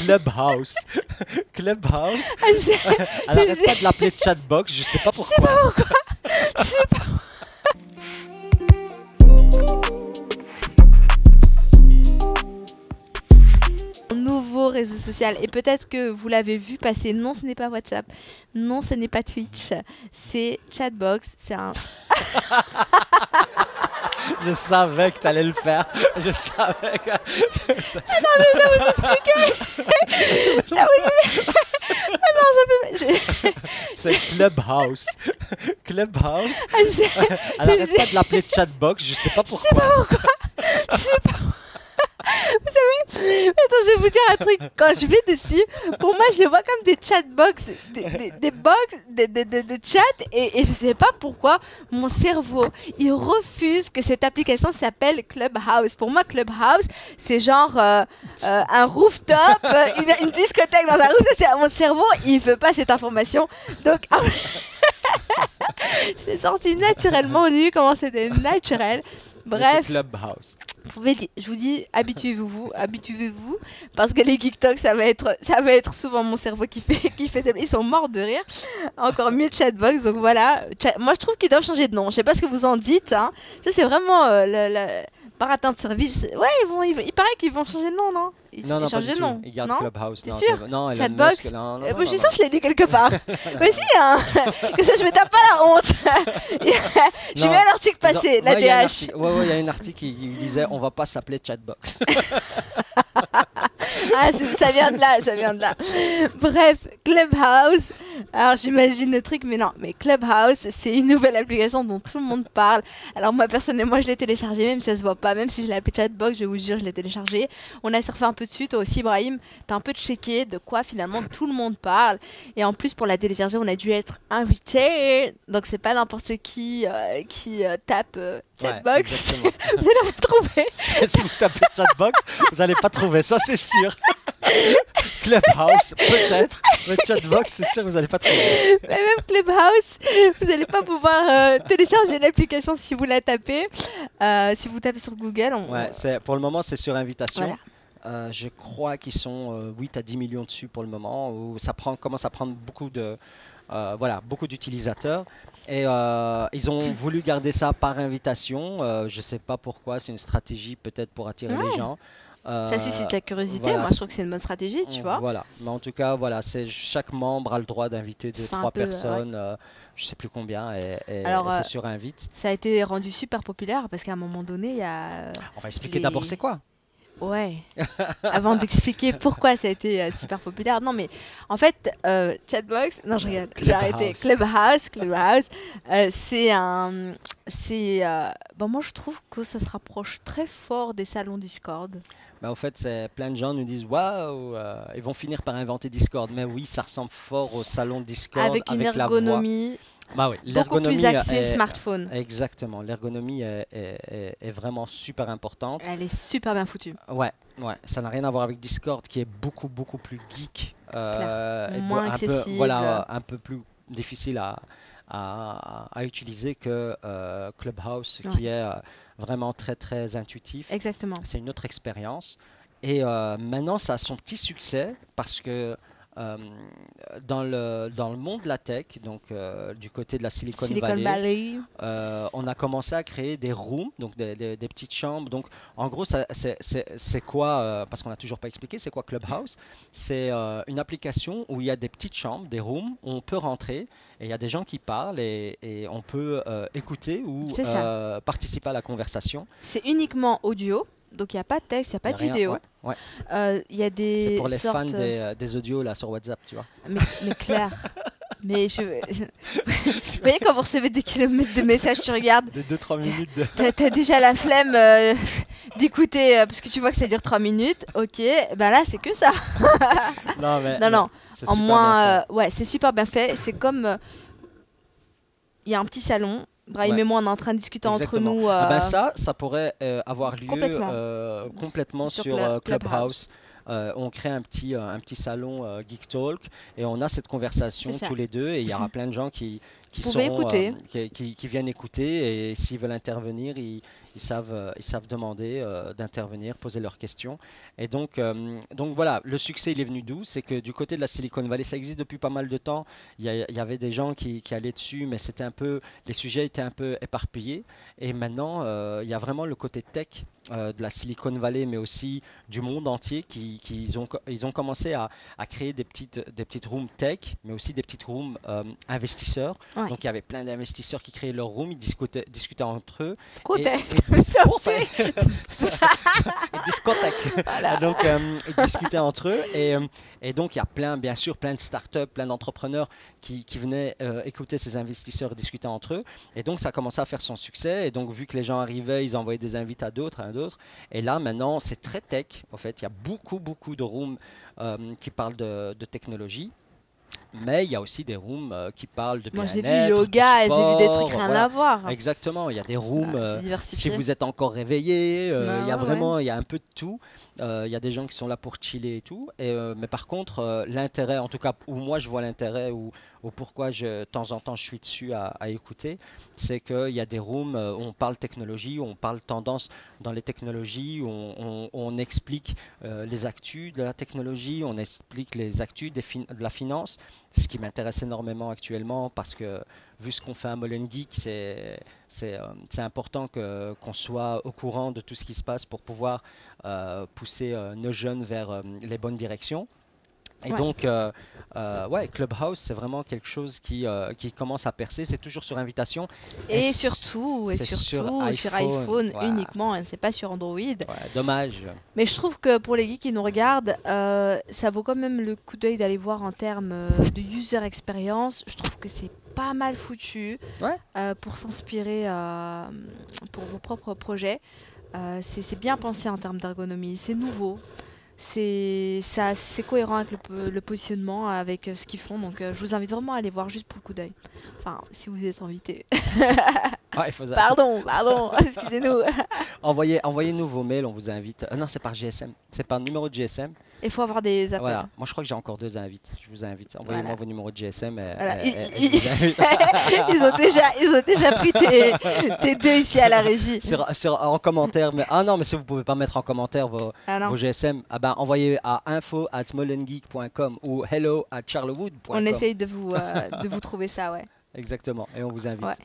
Clubhouse. Clubhouse. Ah, Elle arrête pas de l'appeler chatbox, je sais pas je sais pas pourquoi. pourquoi. Je sais pas. Nouveau réseau social et peut-être que vous l'avez vu passer. Non, ce n'est pas WhatsApp. Non, ce n'est pas Twitch. C'est Chatbox. C'est un. Je savais que t'allais le faire. Je savais que... Attendez, je vais vous expliquer. Je vais vous... Ah non, je peux. C'est Clubhouse. Clubhouse. Ah, Elle arrête pas de l'appeler chatbox, je sais pas Je sais pourquoi. pas pourquoi. Je sais pas. Vous savez, attends, je vais vous dire un truc. Quand je vais dessus, pour moi, je les vois comme des chatbox, des box de chat, et je sais pas pourquoi mon cerveau, il refuse que cette application s'appelle Clubhouse. Pour moi, Clubhouse, c'est genre un rooftop, une discothèque dans un rooftop. Mon cerveau, il veut pas cette information. Donc, je l'ai sorti naturellement. Vous avez vu comment c'était naturel. Bref. C'est Clubhouse. Je vous dis, habituez-vous, parce que les geek talk, ça va être souvent mon cerveau qui fait, ils sont morts de rire. Encore mieux Chatbox, donc voilà. Moi, je trouve qu'ils doivent changer de nom. Je sais pas ce que vous en dites. Hein. Ça, c'est vraiment baratin de service. Ouais, il paraît qu'ils vont changer de nom, non? Non, Ils changent de nom. Ils gardent non Clubhouse. T'es sûr? Non, Elon Chatbox. Musk, non, Moi, je suis sûre que je l'ai lu quelque part. Mais si, hein. Que ça, je me tape pas la honte. J'ai vu un article passer, la DH. Ouais, il y a un article qui disait on va pas s'appeler Chatbox. Ah, ça vient de là. Bref, Clubhouse. Alors j'imagine le truc, mais non. Mais Clubhouse, c'est une nouvelle application dont tout le monde parle. Alors moi, personnellement, je l'ai téléchargée, même si ça se voit pas, même si je l'ai appelée Chatbox, je vous jure, je l'ai téléchargée. On a surfé un peu dessus, toi aussi, Brahim. T'as un peu checké de quoi finalement tout le monde parle. Et en plus, pour la télécharger, on a dû être invité. Donc c'est pas n'importe qui tape Chatbox. Ouais, vous allez retrouver. Si vous tapez Chatbox, vous n'allez pas trouver ça, c'est sûr. Clubhouse, peut-être, mais Chatbox, c'est sûr, vous n'allez pas trouver. Mais même Clubhouse, vous n'allez pas pouvoir télécharger l'application si vous la tapez. Si vous tapez sur Google, pour le moment, c'est sur invitation. Voilà. Je crois qu'ils sont 8 à 10 millions dessus pour le moment, où ça commence à prendre beaucoup d'utilisateurs. Et ils ont voulu garder ça par invitation. Je ne sais pas pourquoi, c'est une stratégie peut-être pour attirer les gens. Ça suscite la curiosité, voilà. moi je trouve que c'est une bonne stratégie, tu vois. Voilà, mais en tout cas, voilà, chaque membre a le droit d'inviter 2-3 personnes, je ne sais plus combien, et c'est sur invite. Ça a été rendu super populaire parce qu'à un moment donné, il y a... On va expliquer d'abord c'est quoi. Ouais, avant d'expliquer pourquoi ça a été super populaire. Non, mais en fait, Chatbox, non, je regarde, j'ai arrêté. Clubhouse, moi, je trouve que ça se rapproche très fort des salons Discord. En fait, plein de gens nous disent waouh, ils vont finir par inventer Discord. Mais oui, ça ressemble fort au salon Discord. Avec une ergonomie. Beaucoup plus axée smartphone. Exactement, l'ergonomie est vraiment super importante. Elle est super bien foutue. Ouais, ça n'a rien à voir avec Discord qui est beaucoup plus geek. Moins accessible. Un peu plus difficile à utiliser que Clubhouse qui est vraiment très intuitif. Exactement. C'est une autre expérience. Et maintenant, ça a son petit succès parce que dans le monde de la tech, donc du côté de la Silicon Valley, on a commencé à créer des rooms, donc des petites chambres. Donc en gros, c'est quoi, parce qu'on n'a toujours pas expliqué, c'est quoi Clubhouse? C'est une application où il y a des petites chambres, des rooms, où on peut rentrer et il y a des gens qui parlent et on peut écouter ou participer à la conversation. C'est uniquement audio. Donc il n'y a pas de texte, il n'y a pas de vidéo. Y a des c'est pour les fans des audios là, sur WhatsApp, tu vois. Mais clair. Mais vous voyez quand vous recevez des kilomètres de messages, tu regardes. De 2-3 minutes. T'as déjà la flemme d'écouter parce que tu vois que ça dure 3 minutes. Ok, ben là c'est que ça. Non. En moins, c'est super bien fait. C'est comme il y a un petit salon. Brahim et moi, on est en train de discuter entre nous. Ça pourrait avoir lieu complètement sur Clubhouse. On crée un petit salon Geek Talk et on a cette conversation tous les deux et il y aura plein de gens qui viennent écouter et s'ils veulent intervenir, ils savent demander, d'intervenir, poser leurs questions. Et donc voilà, le succès il est venu d'où? C'est que du côté de la Silicon Valley, ça existe depuis pas mal de temps. Il y avait des gens qui allaient dessus, mais c'était un peu, les sujets étaient un peu éparpillés. Et maintenant, il y a vraiment le côté tech de la Silicon Valley, mais aussi du monde entier, ils ont commencé à créer des petites rooms tech, mais aussi des petites rooms investisseurs. Ouais. Donc il y avait plein d'investisseurs qui créaient leur room, ils discutaient entre eux. Ils discothèques. Voilà. Donc ils discutaient entre eux. Et donc il y a bien sûr plein de startups, plein d'entrepreneurs qui venaient écouter ces investisseurs discuter entre eux. Et donc ça a commencé à faire son succès. Et donc vu que les gens arrivaient, ils envoyaient des invites à d'autres. Et là, maintenant, c'est très tech. En fait, il y a beaucoup de rooms qui parlent de technologie. Mais il y a aussi des rooms qui parlent de bien-être, j'ai vu yoga et j'ai vu des trucs rien à voir. Exactement, il y a des rooms, si diversifié. vous êtes encore réveillé, il y a vraiment, ouais. il y a un peu de tout. Il y a des gens qui sont là pour chiller et tout. Mais par contre, l'intérêt, en tout cas, où moi je vois l'intérêt, ou pourquoi de temps en temps je suis dessus à écouter, c'est qu'il y a des rooms où on parle technologie, où on parle tendance dans les technologies, où on explique les actus de la technologie, on explique les actus de la finance. Ce qui m'intéresse énormément actuellement, parce que vu ce qu'on fait à Molengeek, c'est important qu'on soit au courant de tout ce qui se passe pour pouvoir pousser nos jeunes vers les bonnes directions. Et donc, Clubhouse, c'est vraiment quelque chose qui commence à percer. C'est toujours sur invitation. Et surtout sur iPhone uniquement, c'est pas sur Android. Ouais, dommage. Mais je trouve que pour les geeks qui nous regardent, ça vaut quand même le coup d'œil d'aller voir en termes de user experience. Je trouve que c'est pas mal foutu pour s'inspirer pour vos propres projets. C'est bien pensé en termes d'ergonomie, c'est nouveau. C'est cohérent avec le positionnement, avec ce qu'ils font. Donc je vous invite vraiment à aller voir juste pour le coup d'œil. Enfin, si vous êtes invité. Pardon, excusez-nous. Envoyez-nous vos mails, on vous invite. Non, c'est par GSM, c'est par numéro de GSM. Il faut avoir des appels. Voilà. Moi, je crois que j'ai encore 2 invites. Je vous invite. Envoyez-moi vos numéros de GSM. Ils ont déjà pris tes 2 ici à la régie. En commentaire. Mais, non, mais si vous ne pouvez pas mettre en commentaire vos GSM, envoyez à info@molengeek.com ou hello@charlewood.com. On essaye de vous trouver ça, ouais. Exactement. Et on vous invite. Ouais.